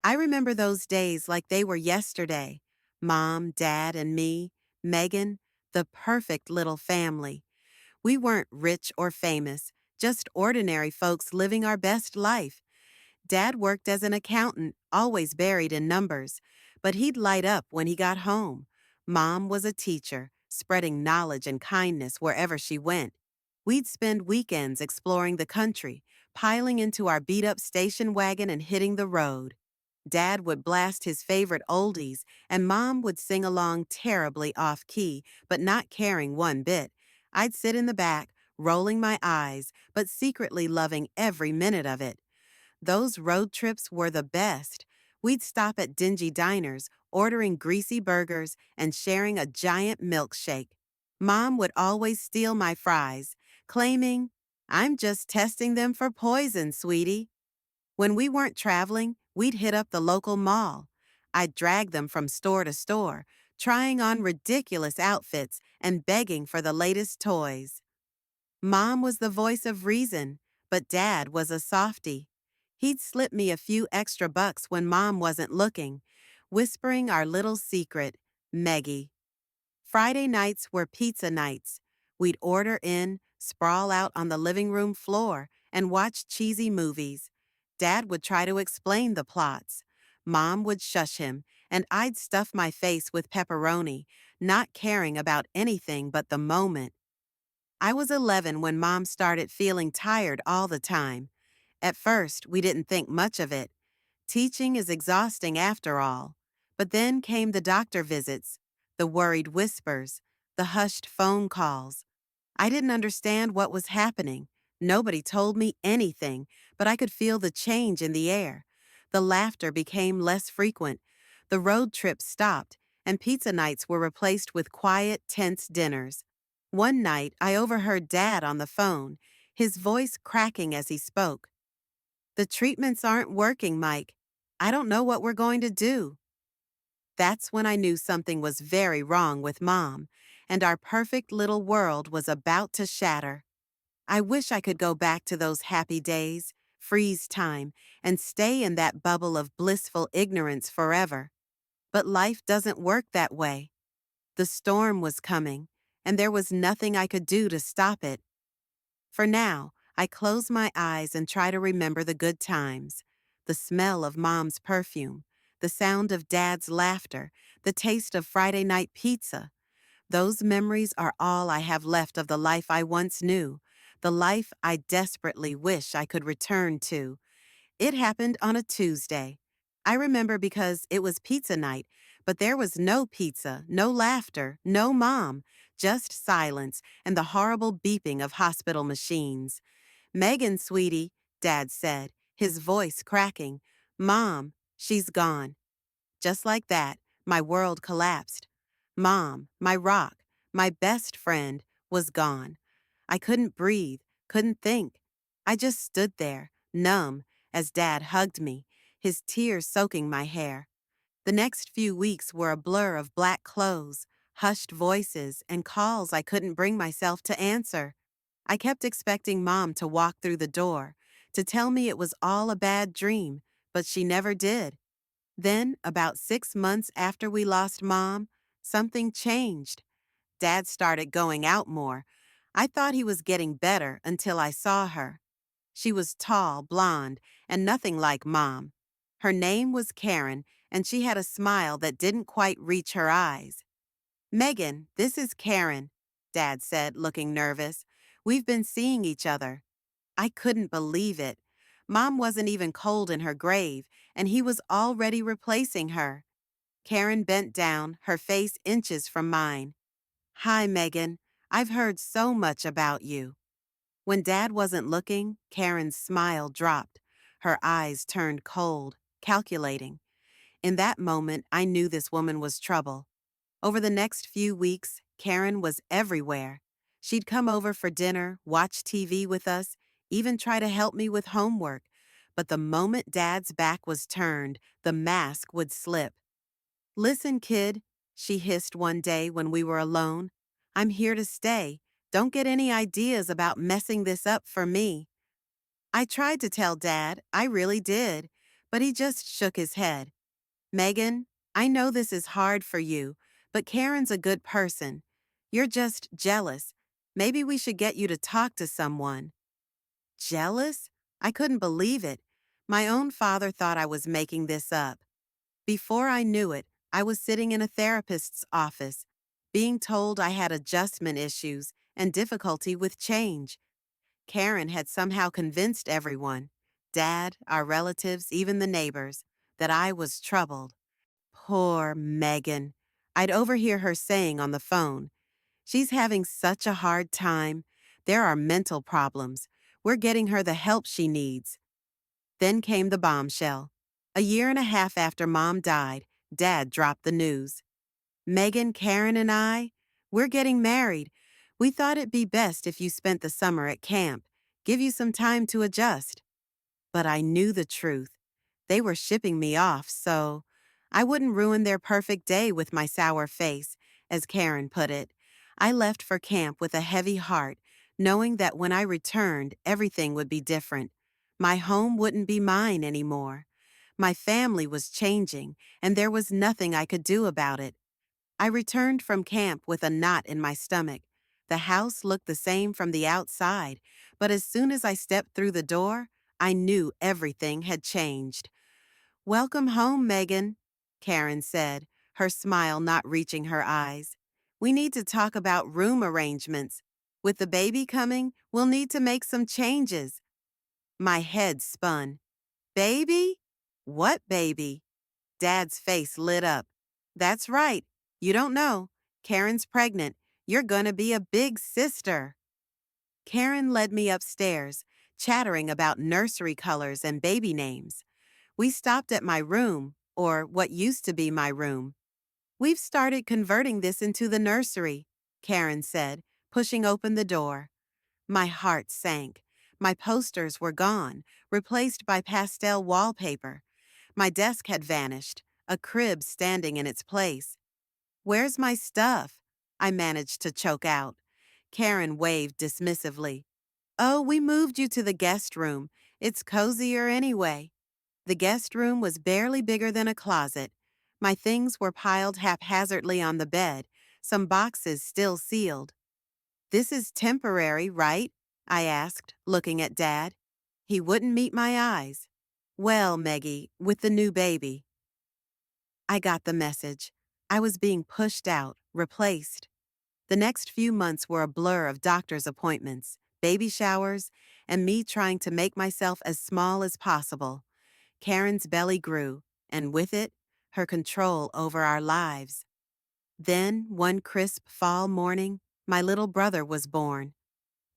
I remember those days like they were yesterday. Mom, Dad, and me, Megan, the perfect little family. We weren't rich or famous, just ordinary folks living our best life. Dad worked as an accountant, always buried in numbers, but he'd light up when he got home. Mom was a teacher, spreading knowledge and kindness wherever she went. We'd spend weekends exploring the country, piling into our beat-up station wagon and hitting the road. Dad would blast his favorite oldies, and Mom would sing along terribly off-key, but not caring one bit. I'd sit in the back, rolling my eyes, but secretly loving every minute of it. Those road trips were the best. We'd stop at dingy diners, ordering greasy burgers and sharing a giant milkshake. Mom would always steal my fries, claiming, "I'm just testing them for poison, sweetie." When we weren't traveling, we'd hit up the local mall. I'd drag them from store to store, trying on ridiculous outfits and begging for the latest toys. Mom was the voice of reason, but Dad was a softie. He'd slip me a few extra bucks when Mom wasn't looking, whispering our little secret, Meggie. Friday nights were pizza nights. We'd order in, sprawl out on the living room floor, and watch cheesy movies. Dad would try to explain the plots. Mom would shush him, and I'd stuff my face with pepperoni, not caring about anything but the moment. I was 11 when Mom started feeling tired all the time. At first, we didn't think much of it. Teaching is exhausting after all. But then came the doctor visits, the worried whispers, the hushed phone calls. I didn't understand what was happening. Nobody told me anything, but I could feel the change in the air. The laughter became less frequent. The road trips stopped, and pizza nights were replaced with quiet, tense dinners. One night, I overheard Dad on the phone, his voice cracking as he spoke. "The treatments aren't working, Mike. I don't know what we're going to do." That's when I knew something was very wrong with Mom, and our perfect little world was about to shatter. I wish I could go back to those happy days, freeze time, and stay in that bubble of blissful ignorance forever. But life doesn't work that way. The storm was coming, and there was nothing I could do to stop it. For now, I close my eyes and try to remember the good times. The smell of Mom's perfume, the sound of Dad's laughter, the taste of Friday night pizza. Those memories are all I have left of the life I once knew, the life I desperately wish I could return to. It happened on a Tuesday. I remember because it was pizza night, but there was no pizza, no laughter, no Mom, just silence and the horrible beeping of hospital machines. "Megan, sweetie," Dad said, his voice cracking. "Mom, she's gone." Just like that, my world collapsed. Mom, my rock, my best friend, was gone. I couldn't breathe, couldn't think. I just stood there, numb, as Dad hugged me, his tears soaking my hair. The next few weeks were a blur of black clothes, hushed voices, and calls I couldn't bring myself to answer. I kept expecting Mom to walk through the door, to tell me it was all a bad dream, but she never did. Then, about 6 months after we lost Mom, something changed. Dad started going out more. I thought he was getting better until I saw her. She was tall, blonde, and nothing like Mom. Her name was Karen, and she had a smile that didn't quite reach her eyes. "Megan, this is Karen," Dad said, looking nervous. "We've been seeing each other." I couldn't believe it. Mom wasn't even cold in her grave, and he was already replacing her. Karen bent down, her face inches from mine. "Hi, Megan. I've heard so much about you." When Dad wasn't looking, Karen's smile dropped. Her eyes turned cold, calculating. In that moment, I knew this woman was trouble. Over the next few weeks, Karen was everywhere. She'd come over for dinner, watch TV with us, even try to help me with homework. But the moment Dad's back was turned, the mask would slip. "Listen, kid," she hissed one day when we were alone. "I'm here to stay. Don't get any ideas about messing this up for me." I tried to tell Dad, I really did, but he just shook his head. Megan, I know this is hard for you, but Karen's a good person. You're just jealous. Maybe we should get you to talk to someone. Jealous? I couldn't believe it. My own father thought I was making this up. Before I knew it, I was sitting in a therapist's office, being told I had adjustment issues and difficulty with change. Karen had somehow convinced everyone, Dad, our relatives, even the neighbors, that I was troubled. Poor Megan. I'd overhear her saying on the phone, "She's having such a hard time. There are mental problems. We're getting her the help she needs." Then came the bombshell. A year and a half after Mom died, Dad dropped the news. Megan, Karen, and we're getting married. We thought it'd be best if you spent the summer at camp, give you some time to adjust. But I knew the truth. They were shipping me off, so I wouldn't ruin their perfect day with my sour face, as Karen put it. I left for camp with a heavy heart, knowing that when I returned, everything would be different. My home wouldn't be mine anymore. My family was changing, and there was nothing I could do about it. I returned from camp with a knot in my stomach. The house looked the same from the outside, but as soon as I stepped through the door, I knew everything had changed. "Welcome home, Megan," Karen said, her smile not reaching her eyes. "We need to talk about room arrangements. With the baby coming, we'll need to make some changes." My head spun. "Baby? What baby?" Dad's face lit up. "That's right. You don't know. Karen's pregnant. You're gonna be a big sister." Karen led me upstairs, chattering about nursery colors and baby names. We stopped at my room, or what used to be my room. "We've started converting this into the nursery," Karen said, pushing open the door. My heart sank. My posters were gone, replaced by pastel wallpaper. My desk had vanished, a crib standing in its place. "Where's my stuff?" I managed to choke out. Karen waved dismissively. "Oh, we moved you to the guest room. It's cozier anyway." The guest room was barely bigger than a closet. My things were piled haphazardly on the bed, some boxes still sealed. "This is temporary, right?" I asked, looking at Dad. He wouldn't meet my eyes. "Well, Meggie, with the new baby." I got the message. I was being pushed out, replaced. The next few months were a blur of doctor's appointments, baby showers, and me trying to make myself as small as possible. Karen's belly grew, and with it, her control over our lives. Then, one crisp fall morning, my little brother was born.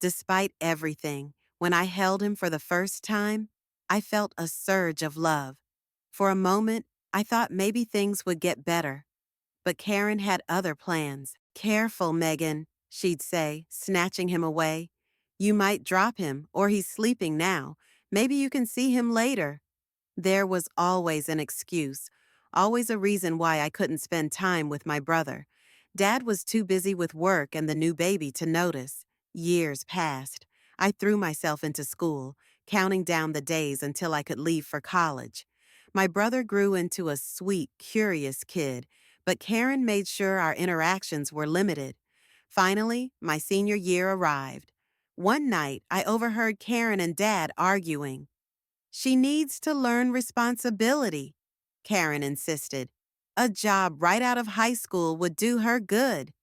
Despite everything, when I held him for the first time, I felt a surge of love. For a moment, I thought maybe things would get better. But Karen had other plans. "Careful, Megan," she'd say, snatching him away. "You might drop him, or he's sleeping now. Maybe you can see him later." There was always an excuse, always a reason why I couldn't spend time with my brother. Dad was too busy with work and the new baby to notice. Years passed. I threw myself into school, counting down the days until I could leave for college. My brother grew into a sweet, curious kid, but Karen made sure our interactions were limited. Finally, my senior year arrived. One night, I overheard Karen and Dad arguing. "She needs to learn responsibility," Karen insisted. "A job right out of high school would do her good."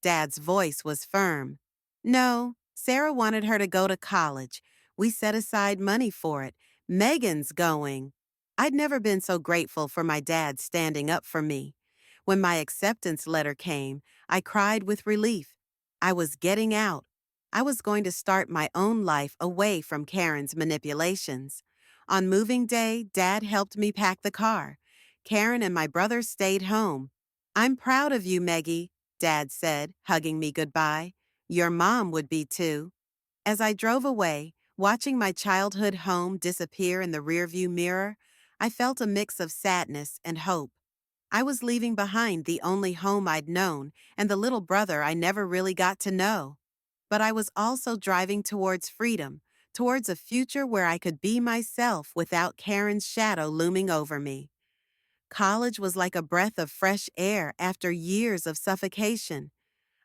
Dad's voice was firm. "No, Sarah wanted her to go to college. We set aside money for it. Megan's going." I'd never been so grateful for my dad standing up for me. When my acceptance letter came, I cried with relief. I was getting out. I was going to start my own life away from Karen's manipulations. On moving day, Dad helped me pack the car. Karen and my brother stayed home. "I'm proud of you, Meggie," Dad said, hugging me goodbye. "Your mom would be too." As I drove away, watching my childhood home disappear in the rearview mirror, I felt a mix of sadness and hope. I was leaving behind the only home I'd known and the little brother I never really got to know. But I was also driving towards freedom, towards a future where I could be myself without Karen's shadow looming over me. College was like a breath of fresh air after years of suffocation.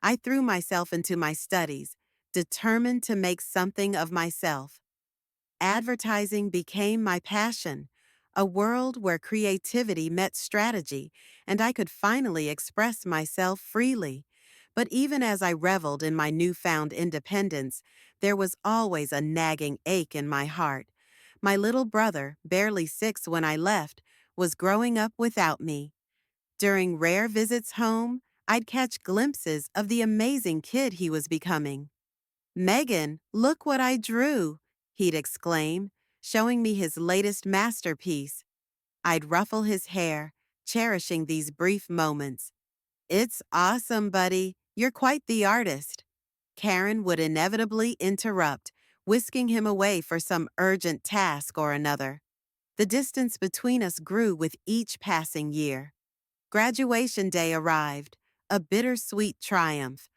I threw myself into my studies, determined to make something of myself. Advertising became my passion, a world where creativity met strategy, and I could finally express myself freely. But even as I reveled in my newfound independence, there was always a nagging ache in my heart. My little brother, barely 6 when I left, was growing up without me. During rare visits home, I'd catch glimpses of the amazing kid he was becoming. "Megan, look what I drew," he'd exclaim, showing me his latest masterpiece. I'd ruffle his hair, cherishing these brief moments. "It's awesome, buddy. You're quite the artist." Karen would inevitably interrupt, whisking him away for some urgent task or another. The distance between us grew with each passing year. Graduation day arrived, a bittersweet triumph.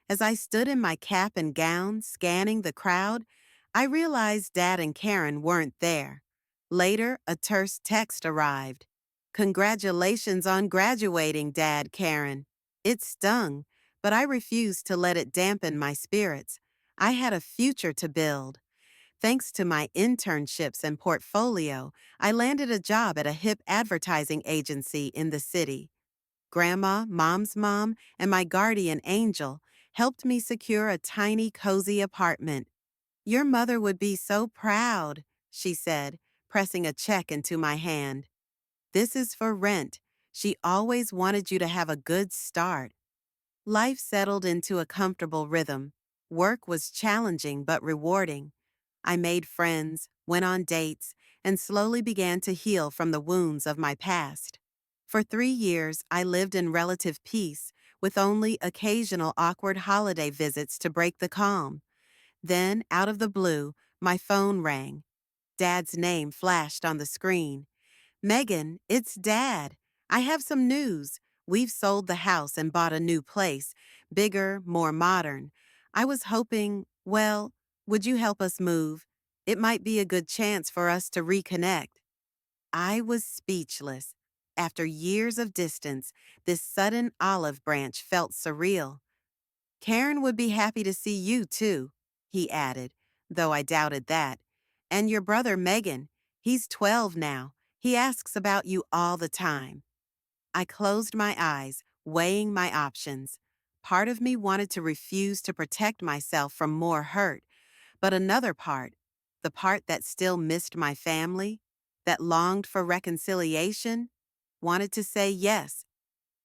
As I stood in my cap and gown, scanning the crowd, I realized Dad and Karen weren't there. Later, a terse text arrived. "Congratulations on graduating, Dad, Karen." It stung, but I refused to let it dampen my spirits. I had a future to build. Thanks to my internships and portfolio, I landed a job at a hip advertising agency in the city. Grandma, Mom's mom, and my guardian angel helped me secure a tiny, cozy apartment. "Your mother would be so proud," she said, pressing a check into my hand. "This is for rent. She always wanted you to have a good start." Life settled into a comfortable rhythm. Work was challenging but rewarding. I made friends, went on dates, and slowly began to heal from the wounds of my past. For 3 years, I lived in relative peace, with only occasional awkward holiday visits to break the calm. Then, out of the blue, my phone rang. Dad's name flashed on the screen. "Megan, it's Dad. I have some news. We've sold the house and bought a new place, bigger, more modern. I was hoping, well, would you help us move? It might be a good chance for us to reconnect." I was speechless. After years of distance, this sudden olive branch felt surreal. "Karen would be happy to see you, too," he added, though I doubted that. "And your brother Megan, he's 12 now. He asks about you all the time." I closed my eyes, weighing my options. Part of me wanted to refuse to protect myself from more hurt, but another part, the part that still missed my family, that longed for reconciliation, wanted to say yes.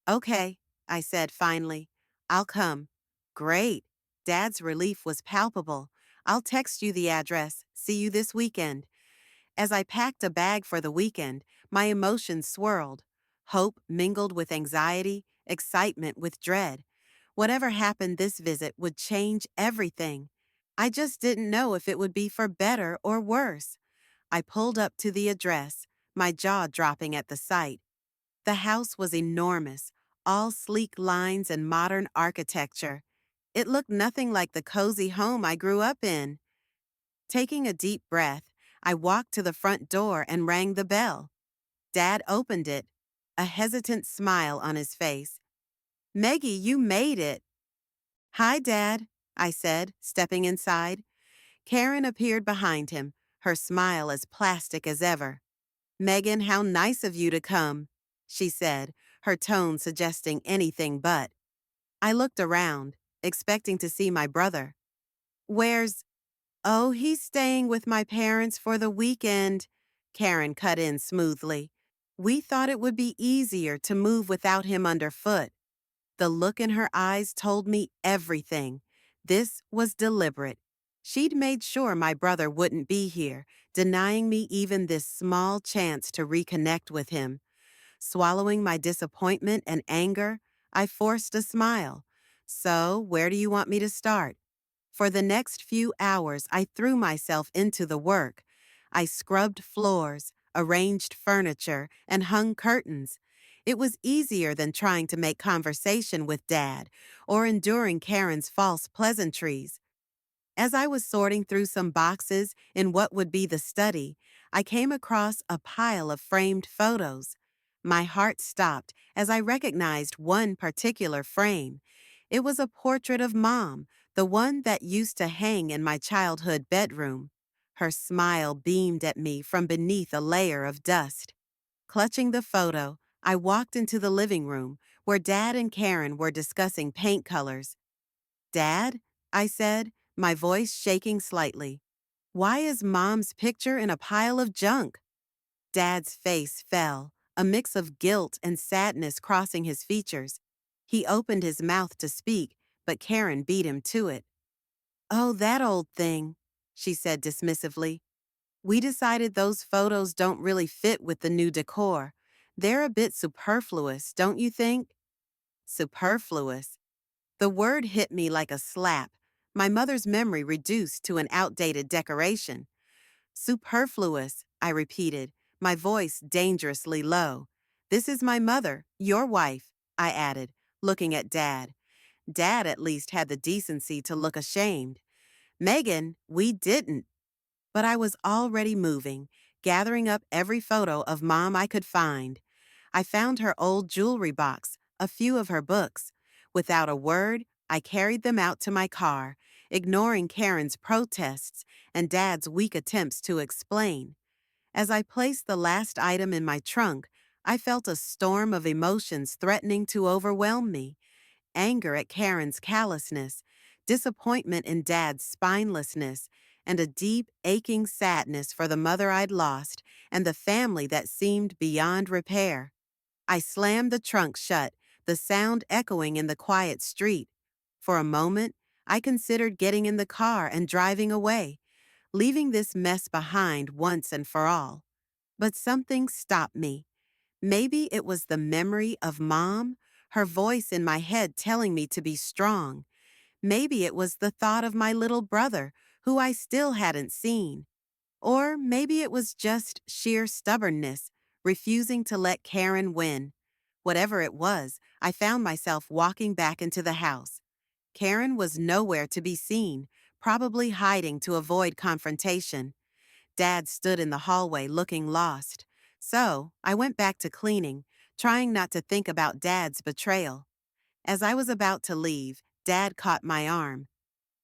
"Okay," I said finally. "I'll come." "Great." Dad's relief was palpable. "I'll text you the address. See you this weekend." As I packed a bag for the weekend, my emotions swirled. Hope mingled with anxiety, excitement with dread. Whatever happened this visit would change everything. I just didn't know if it would be for better or worse. I pulled up to the address, my jaw dropping at the sight. The house was enormous, all sleek lines and modern architecture. It looked nothing like the cozy home I grew up in. Taking a deep breath, I walked to the front door and rang the bell. Dad opened it, a hesitant smile on his face. "Meggie, you made it." "Hi, Dad," I said, stepping inside. Karen appeared behind him, her smile as plastic as ever. "Megan, how nice of you to come," she said, her tone suggesting anything but. I looked around, expecting to see my brother. "Where's—" "Oh, he's staying with my parents for the weekend," Karen cut in smoothly. "We thought it would be easier to move without him underfoot." The look in her eyes told me everything. This was deliberate. She'd made sure my brother wouldn't be here, denying me even this small chance to reconnect with him. Swallowing my disappointment and anger, I forced a smile. "So, where do you want me to start?" For the next few hours, I threw myself into the work. I scrubbed floors, arranged furniture, and hung curtains. It was easier than trying to make conversation with Dad or enduring Karen's false pleasantries. As I was sorting through some boxes in what would be the study, I came across a pile of framed photos. My heart stopped as I recognized one particular frame. It was a portrait of Mom, the one that used to hang in my childhood bedroom. Her smile beamed at me from beneath a layer of dust. Clutching the photo, I walked into the living room where Dad and Karen were discussing paint colors. Dad, I said, my voice shaking slightly. Why is Mom's picture in a pile of junk? Dad's face fell, a mix of guilt and sadness crossing his features. He opened his mouth to speak, but Karen beat him to it. Oh, that old thing, she said dismissively. We decided those photos don't really fit with the new decor. They're a bit superfluous, don't you think? Superfluous. The word hit me like a slap, my mother's memory reduced to an outdated decoration. Superfluous, I repeated, my voice dangerously low. This is my mother, your wife, I added, looking at Dad. Dad at least had the decency to look ashamed. Megan, we didn't. But I was already moving, gathering up every photo of Mom I could find. I found her old jewelry box, a few of her books. Without a word, I carried them out to my car, ignoring Karen's protests and Dad's weak attempts to explain. As I placed the last item in my trunk, I felt a storm of emotions threatening to overwhelm me. Anger at Karen's callousness, disappointment in Dad's spinelessness, and a deep, aching sadness for the mother I'd lost and the family that seemed beyond repair. I slammed the trunk shut, the sound echoing in the quiet street. For a moment, I considered getting in the car and driving away, leaving this mess behind once and for all. But something stopped me. Maybe it was the memory of Mom, her voice in my head telling me to be strong. Maybe it was the thought of my little brother, who I still hadn't seen. Or maybe it was just sheer stubbornness, refusing to let Karen win. Whatever it was, I found myself walking back into the house. Karen was nowhere to be seen, probably hiding to avoid confrontation. Dad stood in the hallway looking lost. So, I went back to cleaning, trying not to think about Dad's betrayal. As I was about to leave, Dad caught my arm.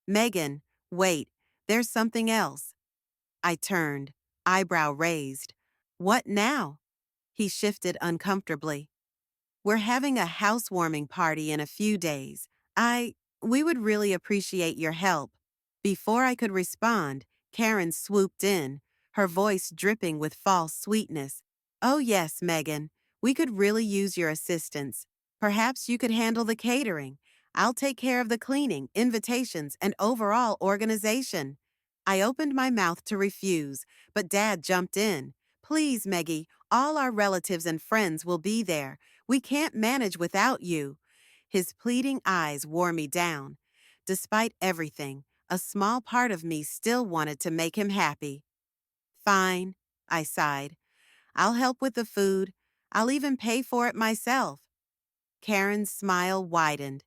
Megan, wait, there's something else. I turned, eyebrow raised. What now? He shifted uncomfortably. We're having a housewarming party in a few days. We would really appreciate your help. Before I could respond, Karen swooped in, her voice dripping with false sweetness. Oh yes, Megan, we could really use your assistance. Perhaps you could handle the catering. I'll take care of the cleaning, invitations, and overall organization. I opened my mouth to refuse, but Dad jumped in. Please, Meggie, all our relatives and friends will be there. We can't manage without you. His pleading eyes wore me down. Despite everything, a small part of me still wanted to make him happy. Fine, I sighed. I'll help with the food. I'll even pay for it myself. Karen's smile widened.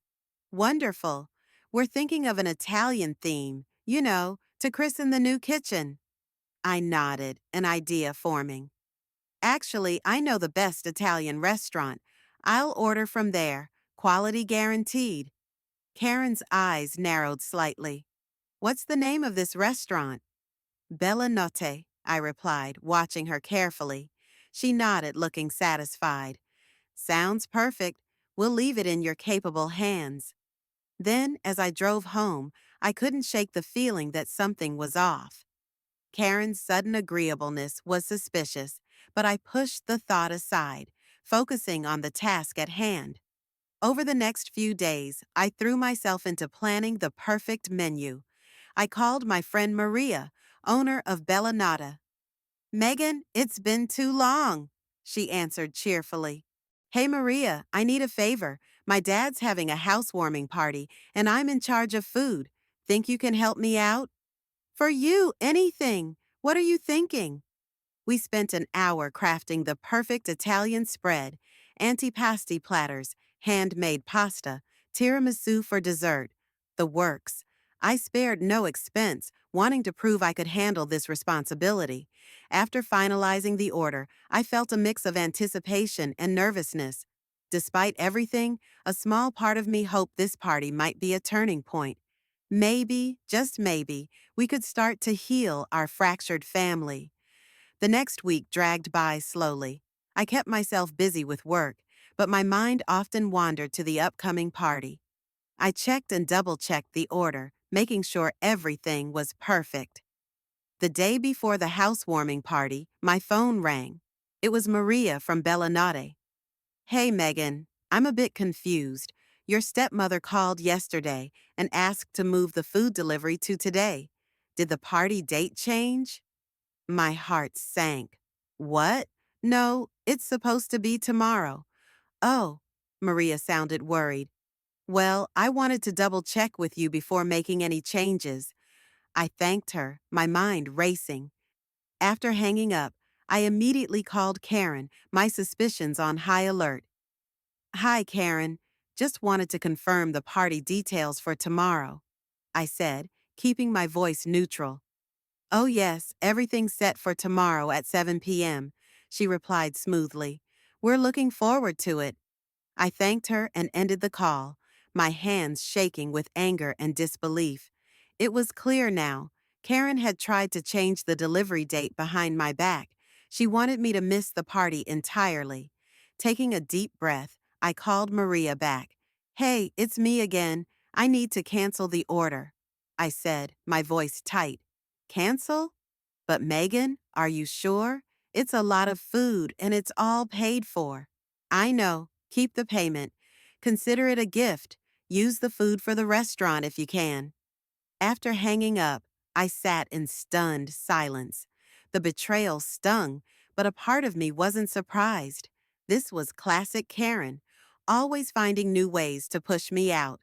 Wonderful. We're thinking of an Italian theme, to christen the new kitchen. I nodded, an idea forming. Actually, I know the best Italian restaurant. I'll order from there. Quality guaranteed. Karen's eyes narrowed slightly. What's the name of this restaurant? Bella Notte, I replied, watching her carefully. She nodded, looking satisfied. Sounds perfect. We'll leave it in your capable hands. Then, as I drove home, I couldn't shake the feeling that something was off. Karen's sudden agreeableness was suspicious, but I pushed the thought aside, focusing on the task at hand. Over the next few days, I threw myself into planning the perfect menu. I called my friend Maria, owner of Bella Nata. Megan, it's been too long, she answered cheerfully. Hey Maria, I need a favor. My dad's having a housewarming party, and I'm in charge of food. Think you can help me out? For you, anything. What are you thinking? We spent an hour crafting the perfect Italian spread, antipasti platters, handmade pasta, tiramisu for dessert, the works. I spared no expense, wanting to prove I could handle this responsibility. After finalizing the order, I felt a mix of anticipation and nervousness. Despite everything, a small part of me hoped this party might be a turning point. Maybe, just maybe, we could start to heal our fractured family. The next week dragged by slowly. I kept myself busy with work, but my mind often wandered to the upcoming party. I checked and double-checked the order, making sure everything was perfect. The day before the housewarming party, my phone rang. It was Maria from Bellinate. Hey, Megan, I'm a bit confused. Your stepmother called yesterday and asked to move the food delivery to today. Did the party date change? My heart sank. What? No, it's supposed to be tomorrow. Oh, Maria sounded worried. Well, I wanted to double check with you before making any changes. I thanked her, my mind racing. After hanging up, I immediately called Karen, my suspicions on high alert. Hi, Karen. Just wanted to confirm the party details for tomorrow, I said, keeping my voice neutral. Oh, yes, everything's set for tomorrow at 7 p.m., she replied smoothly. We're looking forward to it. I thanked her and ended the call, my hands shaking with anger and disbelief. It was clear now. Karen had tried to change the delivery date behind my back. She wanted me to miss the party entirely. Taking a deep breath, I called Maria back. Hey, it's me again. I need to cancel the order, I said, my voice tight. Cancel? But Megan, are you sure? It's a lot of food and it's all paid for. I know. Keep the payment. Consider it a gift. Use the food for the restaurant if you can. After hanging up, I sat in stunned silence. The betrayal stung, but a part of me wasn't surprised. This was classic Karen, always finding new ways to push me out.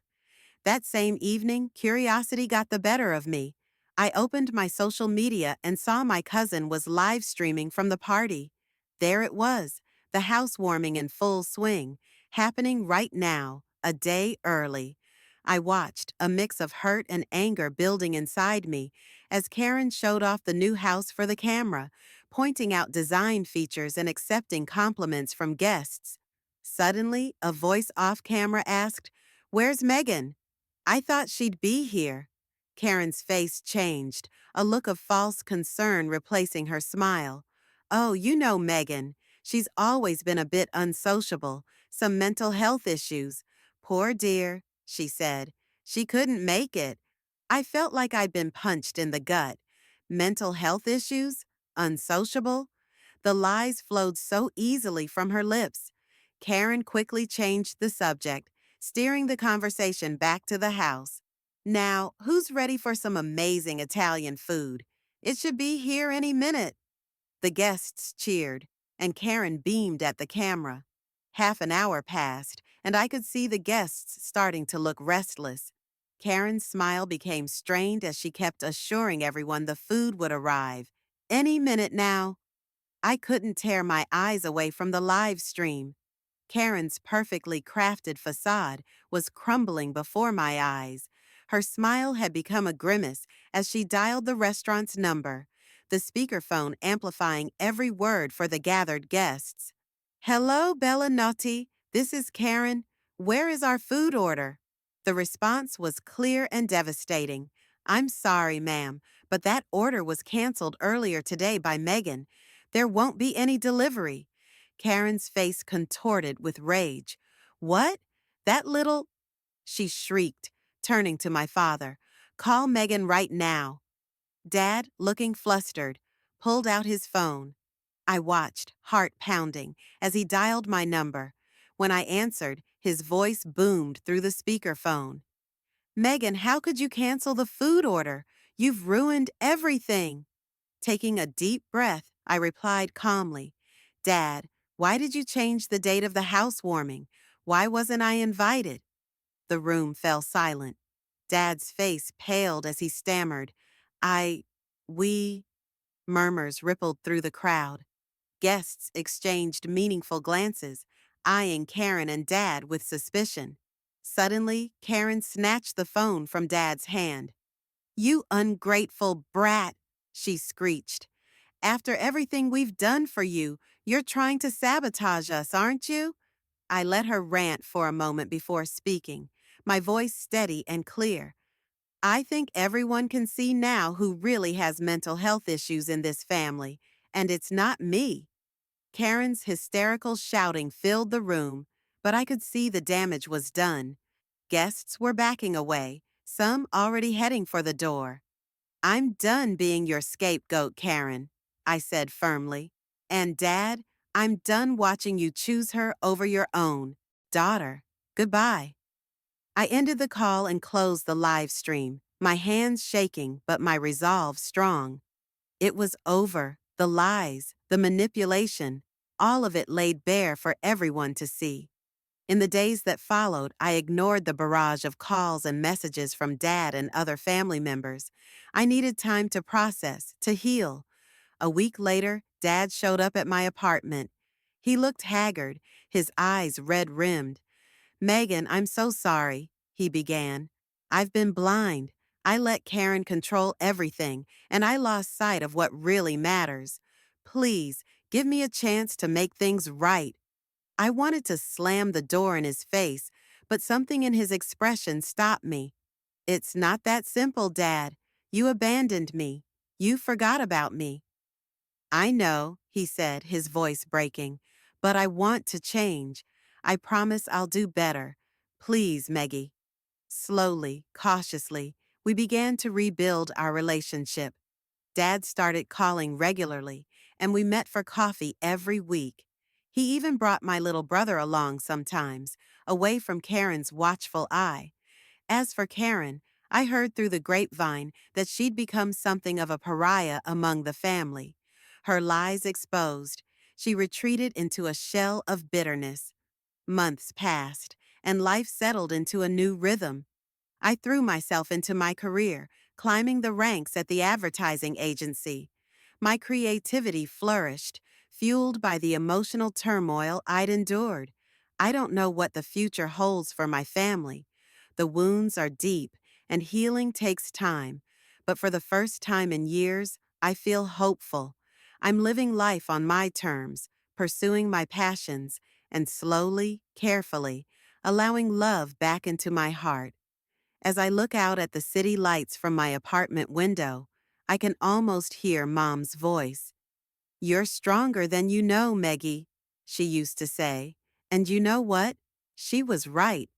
That same evening, curiosity got the better of me. I opened my social media and saw my cousin was live streaming from the party. There it was, the housewarming in full swing, happening right now, a day early. I watched, a mix of hurt and anger building inside me, as Karen showed off the new house for the camera, pointing out design features and accepting compliments from guests. Suddenly, a voice off camera asked, "Where's Megan?" I thought she'd be here. Karen's face changed, a look of false concern replacing her smile. Oh, you know Megan. She's always been a bit unsociable, some mental health issues. Poor dear, she said. She couldn't make it. I felt like I'd been punched in the gut. Mental health issues? Unsociable? The lies flowed so easily from her lips. Karen quickly changed the subject, steering the conversation back to the house. Now, who's ready for some amazing Italian food? It should be here any minute. The guests cheered, and Karen beamed at the camera. Half an hour passed, and I could see the guests starting to look restless. Karen's smile became strained as she kept assuring everyone the food would arrive. Any minute now. I couldn't tear my eyes away from the live stream. Karen's perfectly crafted facade was crumbling before my eyes. Her smile had become a grimace as she dialed the restaurant's number, the speakerphone amplifying every word for the gathered guests. Hello, Bellinotti. This is Karen. Where is our food order? The response was clear and devastating. I'm sorry, ma'am, but that order was canceled earlier today by Megan. There won't be any delivery. Karen's face contorted with rage. What? That little... She shrieked, turning to my father. Call Megan right now. Dad, looking flustered, pulled out his phone. I watched, heart pounding, as he dialed my number. When I answered, his voice boomed through the speakerphone. Megan, how could you cancel the food order? You've ruined everything. Taking a deep breath, I replied calmly, Dad, why did you change the date of the housewarming? Why wasn't I invited? The room fell silent. Dad's face paled as he stammered. We, murmurs rippled through the crowd. Guests exchanged meaningful glances, eyeing Karen and Dad with suspicion. Suddenly, Karen snatched the phone from Dad's hand. You ungrateful brat, she screeched. After everything we've done for you, you're trying to sabotage us, aren't you? I let her rant for a moment before speaking, my voice steady and clear. I think everyone can see now who really has mental health issues in this family, and it's not me. Karen's hysterical shouting filled the room, but I could see the damage was done. Guests were backing away, some already heading for the door. I'm done being your scapegoat, Karen, I said firmly. And Dad, I'm done watching you choose her over your own daughter. Goodbye. I ended the call and closed the live stream, my hands shaking but my resolve strong. It was over. The lies, the manipulation, all of it laid bare for everyone to see. In the days that followed, I ignored the barrage of calls and messages from Dad and other family members. I needed time to process, to heal. A week later, Dad showed up at my apartment. He looked haggard, his eyes red-rimmed. Megan, I'm so sorry, he began. I've been blind. I let Karen control everything, and I lost sight of what really matters. Please, give me a chance to make things right. I wanted to slam the door in his face, but something in his expression stopped me. It's not that simple, Dad. You abandoned me. You forgot about me. I know, he said, his voice breaking, but I want to change. I promise I'll do better. Please, Meggie. Slowly, cautiously, we began to rebuild our relationship. Dad started calling regularly, and we met for coffee every week. He even brought my little brother along sometimes, away from Karen's watchful eye. As for Karen, I heard through the grapevine that she'd become something of a pariah among the family. Her lies exposed, she retreated into a shell of bitterness. Months passed, and life settled into a new rhythm. I threw myself into my career, climbing the ranks at the advertising agency. My creativity flourished, fueled by the emotional turmoil I'd endured. I don't know what the future holds for my family. The wounds are deep, and healing takes time. But for the first time in years, I feel hopeful. I'm living life on my terms, pursuing my passions, and slowly, carefully, allowing love back into my heart. As I look out at the city lights from my apartment window, I can almost hear Mom's voice. You're stronger than you know, Meggie, she used to say. And you know what? She was right.